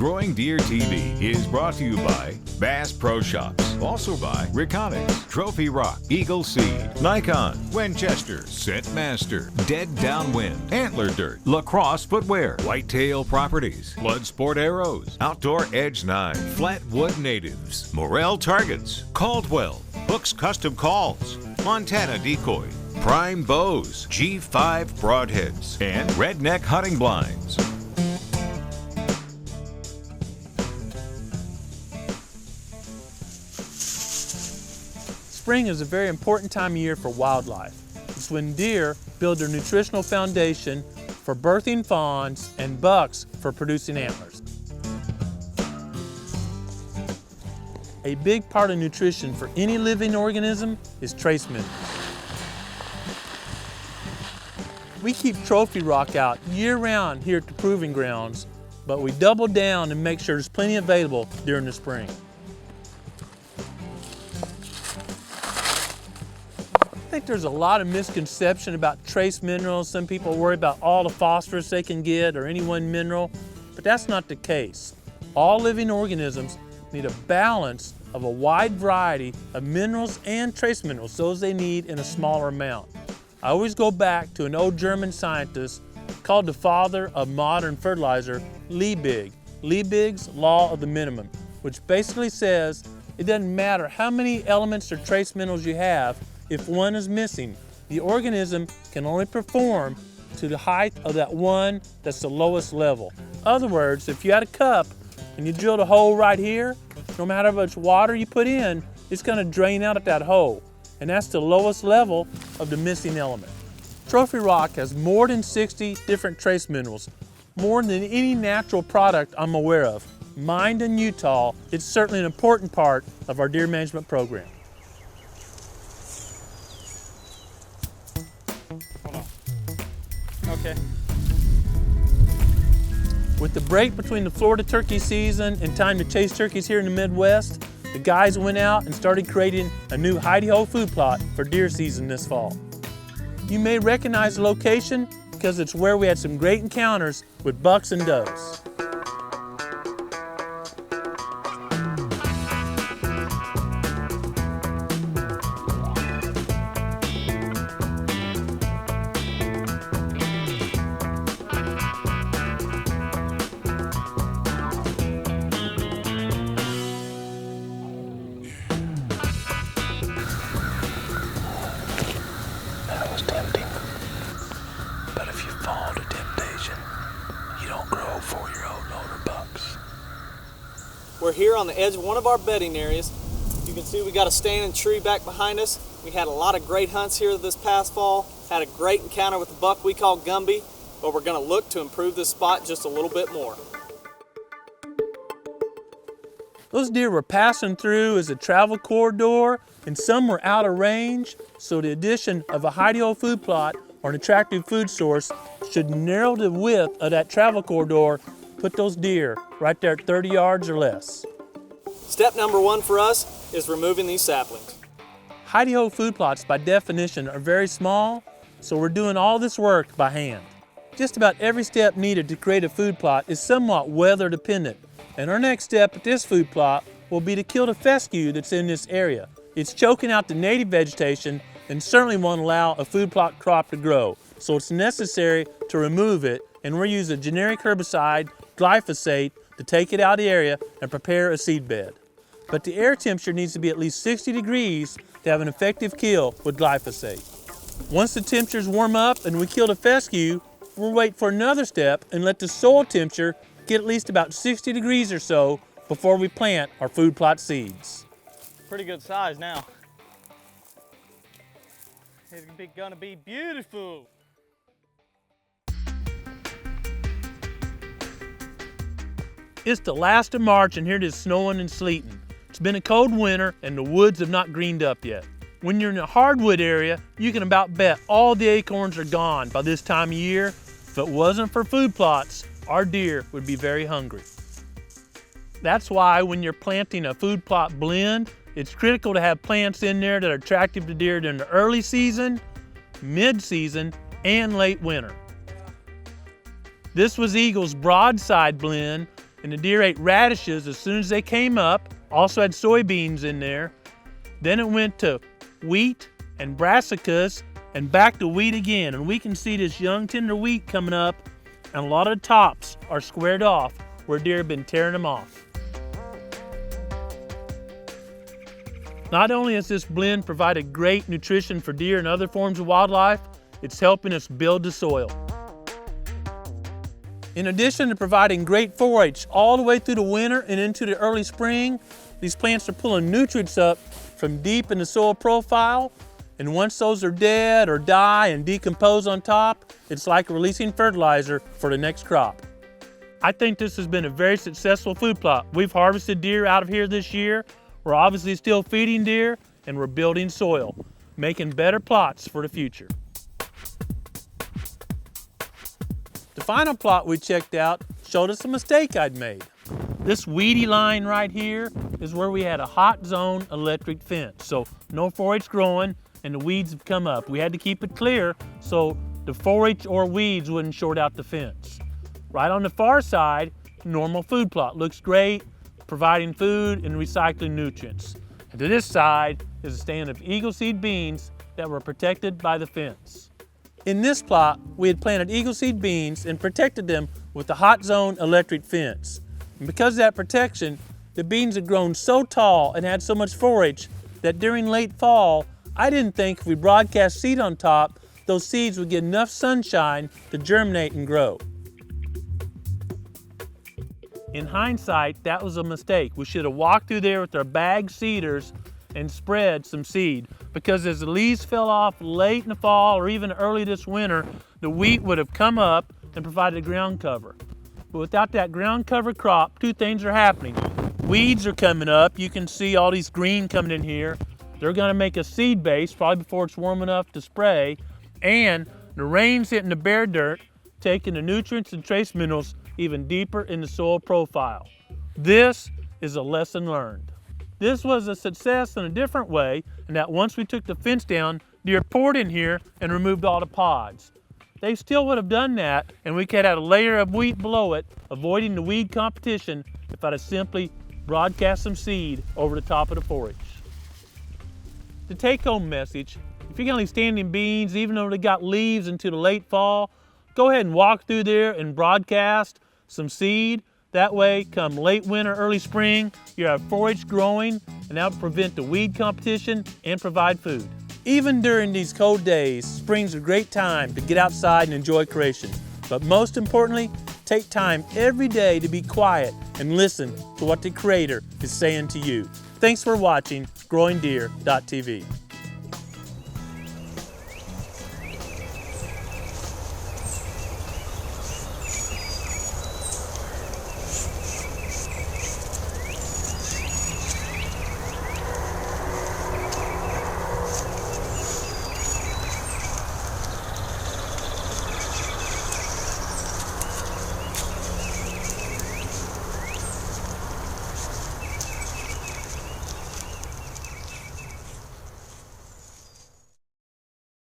GrowingDeer.tv is brought to you by Bass Pro Shops, also by Reconics, Trophy Rock, Eagle Seed, Nikon, Winchester, Scentmaster, Dead Downwind, Antler Dirt, Lacrosse Footwear, Whitetail Properties, Bloodsport Arrows, Outdoor Edge 9, Flatwood Natives, Morel Targets, Caldwell, Hooks Custom Calls, Montana Decoy, Prime Bows, G5 Broadheads, and Redneck Hunting Blinds. Spring is a very important time of year for wildlife. It's when deer build their nutritional foundation for birthing fawns and bucks for producing antlers. A big part of nutrition for any living organism is trace minerals. We keep trophy rock out year-round here at the Proving Grounds, but we double down and make sure there's plenty available during the spring. I think there's a lot of misconception about trace minerals. Some people worry about all the phosphorus they can get or any one mineral, but that's not the case. All living organisms need a balance of a wide variety of minerals and trace minerals, those they need in a smaller amount. I always go back to an old German scientist called the father of modern fertilizer, Liebig. Liebig's law of the minimum, which basically says it doesn't matter how many elements or trace minerals you have. If one is missing, the organism can only perform to the height of that one that's the lowest level. In other words, if you had a cup and you drilled a hole right here, no matter how much water you put in, it's going to drain out at that hole. And that's the lowest level of the missing element. Trophy rock has more than 60 different trace minerals, more than any natural product I'm aware of. Mined in Utah, it's certainly an important part of our deer management program. Okay. With the break between the Florida turkey season and time to chase turkeys here in the Midwest, the guys went out and started creating a new hidey-hole food plot for deer season this fall. You may recognize the location because it's where we had some great encounters with bucks and does. We're here on the edge of one of our bedding areas. You can see we got a standing tree back behind us. We had a lot of great hunts here this past fall. Had a great encounter with the buck we call Gumby, but we're going to look to improve this spot just a little bit more. Those deer were passing through as a travel corridor, and some were out of range, so the addition of a hidey-hole food plot or an attractive food source should narrow the width of that travel corridor, put those deer right there at 30 yards or less. Step number one for us is removing these saplings. Hidey-hole food plots by definition are very small, so we're doing all this work by hand. Just about every step needed to create a food plot is somewhat weather dependent, and our next step at this food plot will be to kill the fescue that's in this area. It's choking out the native vegetation and certainly won't allow a food plot crop to grow, so it's necessary to remove it, and we'll use a generic herbicide, glyphosate, to take it out of the area and prepare a seed bed. But the air temperature needs to be at least 60 degrees to have an effective kill with glyphosate. Once the temperatures warm up and we kill the fescue, we'll wait for another step and let the soil temperature get at least about 60 degrees or so before we plant our food plot seeds. Pretty good size now. It's gonna be beautiful. It's the last of March and here it is snowing and sleeting. It's been a cold winter and the woods have not greened up yet. When you're in a hardwood area, you can about bet all the acorns are gone by this time of year. If it wasn't for food plots, our deer would be very hungry. That's why when you're planting a food plot blend, it's critical to have plants in there that are attractive to deer during the early season, mid-season, and late winter. This was Eagle's broadside blend, and the deer ate radishes as soon as they came up, also had soybeans in there. Then it went to wheat and brassicas and back to wheat again. And we can see this young tender wheat coming up, and a lot of the tops are squared off where deer have been tearing them off. Not only has this blend provided great nutrition for deer and other forms of wildlife, it's helping us build the soil. In addition to providing great forage all the way through the winter and into the early spring, these plants are pulling nutrients up from deep in the soil profile, and once those are dead or die and decompose on top, it's like releasing fertilizer for the next crop. I think this has been a very successful food plot. We've harvested deer out of here this year. We're obviously still feeding deer, and we're building soil, making better plots for the future. The final plot we checked out showed us a mistake I'd made. This weedy line right here is where we had a hot zone electric fence, so no 4-H growing and the weeds have come up. We had to keep it clear so the 4-H or weeds wouldn't short out the fence. Right on the far side, normal food plot. Looks great, providing food and recycling nutrients. And to this side is a stand of eagle seed beans that were protected by the fence. In this plot, we had planted eagle seed beans and protected them with the hot zone electric fence. And because of that protection, the beans had grown so tall and had so much 4-H that during late fall, I didn't think if we broadcast seed on top, those seeds would get enough sunshine to germinate and grow. In hindsight, that was a mistake. We should have walked through there with our bag seeders and spread some seed, because as the leaves fell off late in the fall or even early this winter, the wheat would have come up and provided ground cover. But without that ground cover crop, two things are happening. Weeds are coming up. You can see all these green coming in here. They're gonna make a seed base probably before it's warm enough to spray, and the rain's hitting the bare dirt, taking the nutrients and trace minerals even deeper in the soil profile. This is a lesson learned. This was a success in a different way, in that once we took the fence down, deer poured in here and removed all the pods. They still would have done that, and we could have had a layer of wheat below it, avoiding the weed competition if I'd have simply broadcast some seed over the top of the 4-H. The take-home message: if you're gonna leave standing beans, even though they got leaves into the late fall, go ahead and walk through there and broadcast some seed. That way, come late winter, early spring, you have 4-H growing, and that will prevent the weed competition and provide food. Even during these cold days, spring's a great time to get outside and enjoy creation. But most importantly, take time every day to be quiet and listen to what the Creator is saying to you. Thanks for watching GrowingDeer.tv.